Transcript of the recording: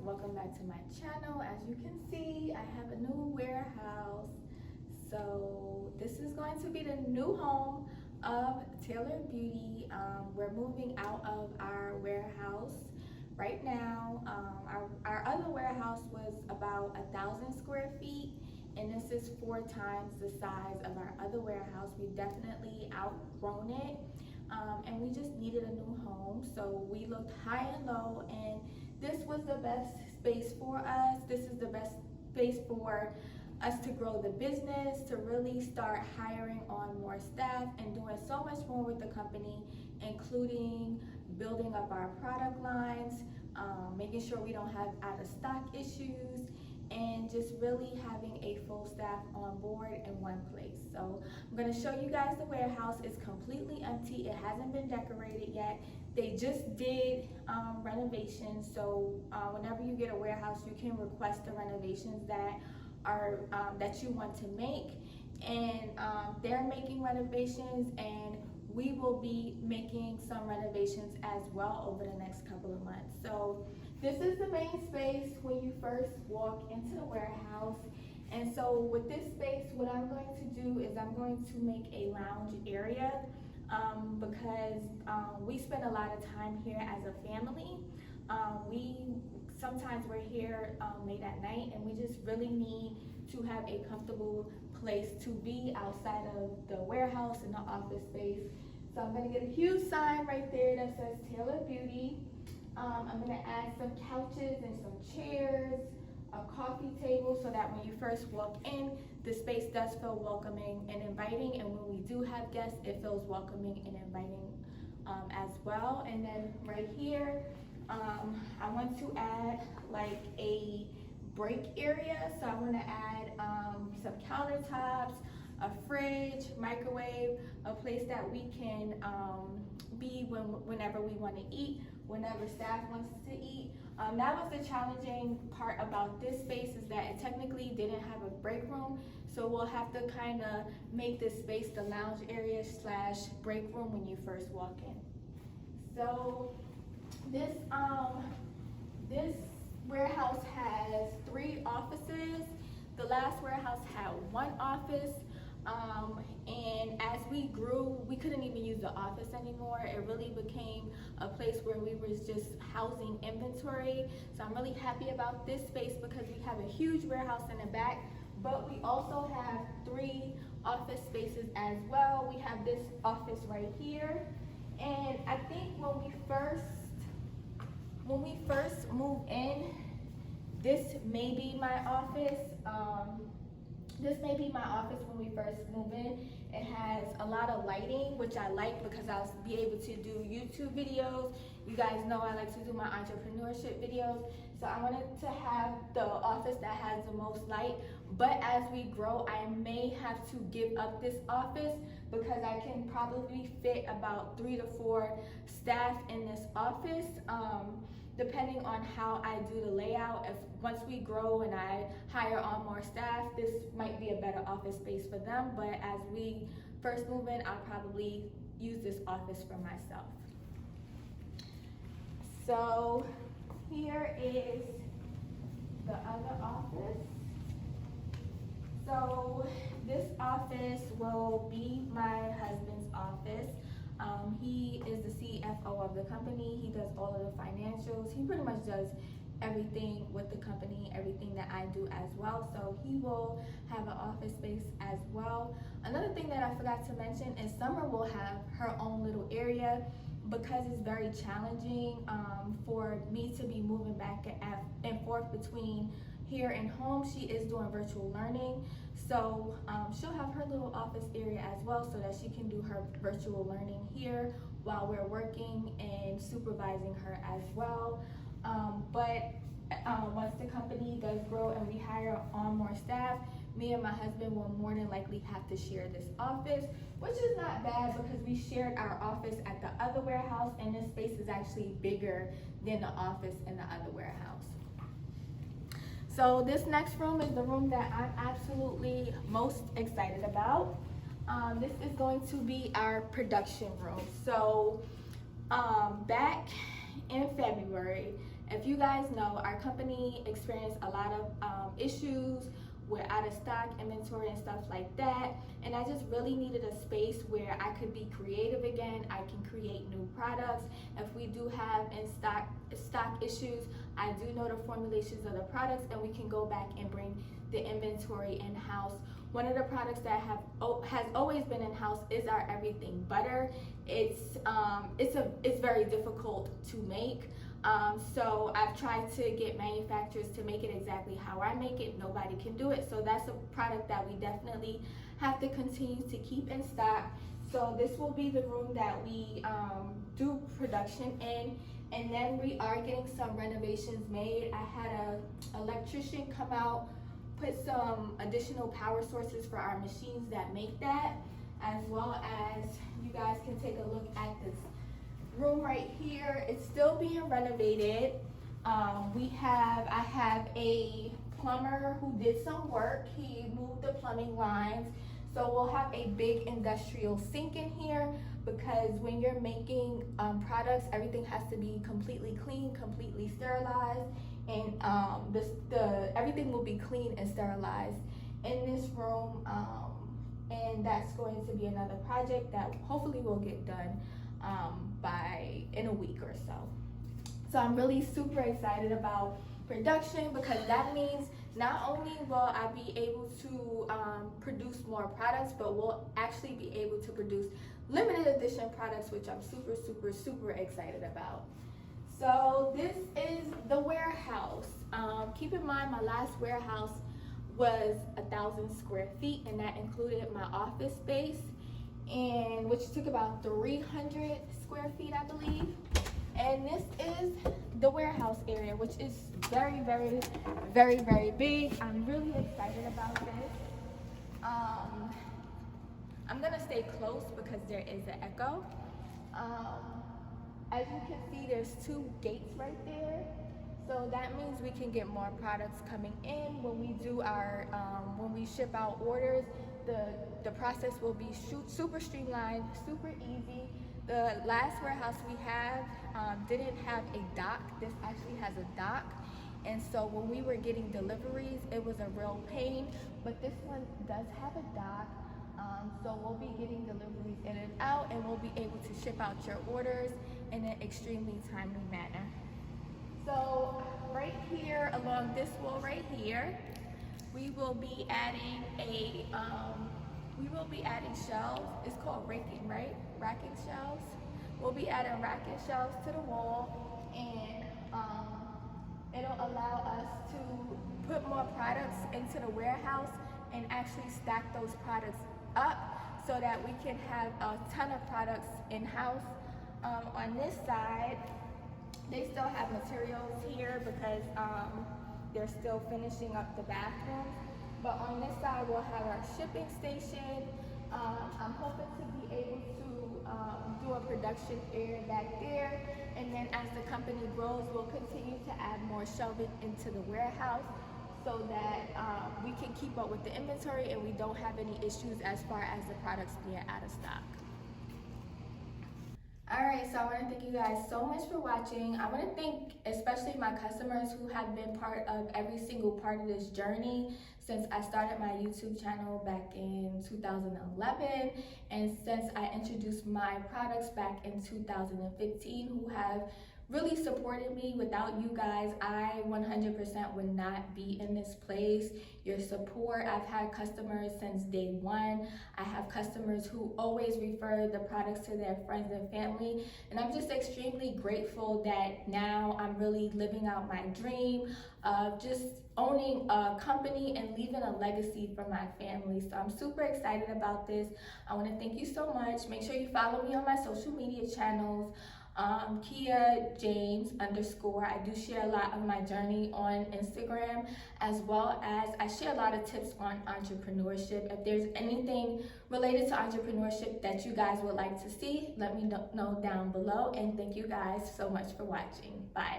welcome back to my channel. As you can see, I have a new warehouse. So this is going to be the new home of Taylor Beauty. We're moving out of our warehouse right now. Our other warehouse was about 1,000 square feet, and this is 4 times the size of our other warehouse. We definitely outgrown it. And we just needed a new home, so we looked high and low, and this was the best space for us. This is the best space for us to grow the business, to really start hiring on more staff and doing so much more with the company, including building up our product lines, making sure we don't have out of stock issues, and just really having a full staff on board in one place. So I'm going to show you guys the warehouse. It's completely empty. It hasn't been decorated yet. They just did renovations. So whenever you get a warehouse, you can request the renovations that are that you want to make, and they're making renovations, and we will be making some renovations as well over the next couple of months. So this is the main space when you first walk into the warehouse. And so with this space, what I'm going to do is I'm going to make a lounge area because we spend a lot of time here as a family. Sometimes we're here late at night, and we just really need to have a comfortable place to be outside of the warehouse and the office space. So I'm going to get a huge sign right there that says Taylor Beauty. I'm going to add some couches and some chairs, a coffee table, so that when you first walk in, the space does feel welcoming and inviting, and when we do have guests, it feels welcoming and inviting as well. And then right here, I want to add like a break area, so I want to add some countertops, a fridge, microwave, a place that we can be whenever we want to eat, whenever staff wants to eat. That was the challenging part about this space, is that it technically didn't have a break room, so we'll have to kind of make this space the lounge area / break room when you first walk in. So this warehouse has 3 offices. The last warehouse had 1 office. And as we grew, we couldn't even use the office anymore. It really became a place where we were just housing inventory. So I'm really happy about this space because we have a huge warehouse in the back, but we also have 3 office spaces as well. We have this office right here. And I think when we first moved in, this may be my office. This may be my office when we first move in. It has a lot of lighting, which I like because I'll be able to do YouTube videos. You guys know I like to do my entrepreneurship videos. So I wanted to have the office that has the most light. But as we grow, I may have to give up this office because I can probably fit about 3 to 4 staff in this office. Depending on how I do the layout, once we grow and I hire on more staff, this might be a better office space for them. But as we first move in, I'll probably use this office for myself. So here is the other office. So this office will be my husband's office. He is the CFO of the company. He does all of the financials. He pretty much does everything with the company, everything that I do as well. So he will have an office space as well. Another thing that I forgot to mention is Summer will have her own little area because it's very challenging for me to be moving back and forth between here and home. She is doing virtual learning. So she'll have her little office area as well so that she can do her virtual learning here while we're working and supervising her as well. But once the company does grow and we hire on more staff, me and my husband will more than likely have to share this office, which is not bad because we shared our office at the other warehouse, and this space is actually bigger than the office in the other warehouse. So this next room is the room that I'm absolutely most excited about. This is going to be our production room. So back in February, If you guys know, our company experienced a lot of issues with out of stock inventory and stuff like that, and I just really needed a space where I could be creative again. I can create new products. If we do have in stock issues, I do know the formulations of the products, and we can go back and bring the inventory in-house. One of the products that has always been in-house is our everything butter. It's very difficult to make. So I've tried to get manufacturers to make it exactly how I make it. Nobody can do it. So that's a product that we definitely have to continue to keep in stock. So this will be the room that we do production in. And then we are getting some renovations made. I had an electrician come out, put some additional power sources for our machines that make that, as well as you guys can take a look at this room right here. It's still being renovated. I have a plumber who did some work. He moved the plumbing lines. So we'll have a big industrial sink in here, because when you're making products, everything has to be completely clean, completely sterilized, and everything will be clean and sterilized in this room. And that's going to be another project that hopefully will get done in a week or so. So I'm really super excited about production, because that means not only will I be able to produce more products, but we'll actually be able to produce limited edition products, which I'm super, super, super excited about. So this is the warehouse. Keep in mind, my last warehouse was 1,000 square feet, and that included my office space, and which took about 300 square feet, I believe. And this is the warehouse area, which is very, very, very, very big. I'm really excited about this. I'm gonna stay close because there is an echo. As you can see, there's 2 gates right there. So that means we can get more products coming in. When we do when we ship out orders, the process will be super streamlined, super easy. The last warehouse we had didn't have a dock. This actually has a dock. And so when we were getting deliveries, it was a real pain, but this one does have a dock. So we'll be getting deliveries in and out, and we'll be able to ship out your orders in an extremely timely manner. So right here, along this wall right here, we will be adding shelves. It's called raking, right? Racking shelves. We'll be adding racking shelves to the wall, and it'll allow us to put more products into the warehouse and actually stack those products up so that we can have a ton of products in-house. On this side, they still have materials here because they're still finishing up the bathroom. But on this side, we'll have our shipping station. I'm hoping to be able to do a production area back there. And then as the company grows, we'll continue to add more shelving into the warehouse so that we can keep up with the inventory and we don't have any issues as far as the products being out of stock. Alright, so I want to thank you guys so much for watching. I want to thank especially my customers who have been part of every single part of this journey since I started my YouTube channel back in 2011, and since I introduced my products back in 2015, who have really supported me. Without you guys, I 100% would not be in this place. Your support, I've had customers since day one. I have customers who always refer the products to their friends and family, and I'm just extremely grateful that now I'm really living out my dream of just owning a company and leaving a legacy for my family. So I'm super excited about this. I want to thank you so much. Make sure you follow me on my social media channels. Kia James _ I do share a lot of my journey on Instagram, as well as I share a lot of tips on entrepreneurship. If there's anything related to entrepreneurship that you guys would like to see, let me know down below. And thank you guys so much for watching. Bye.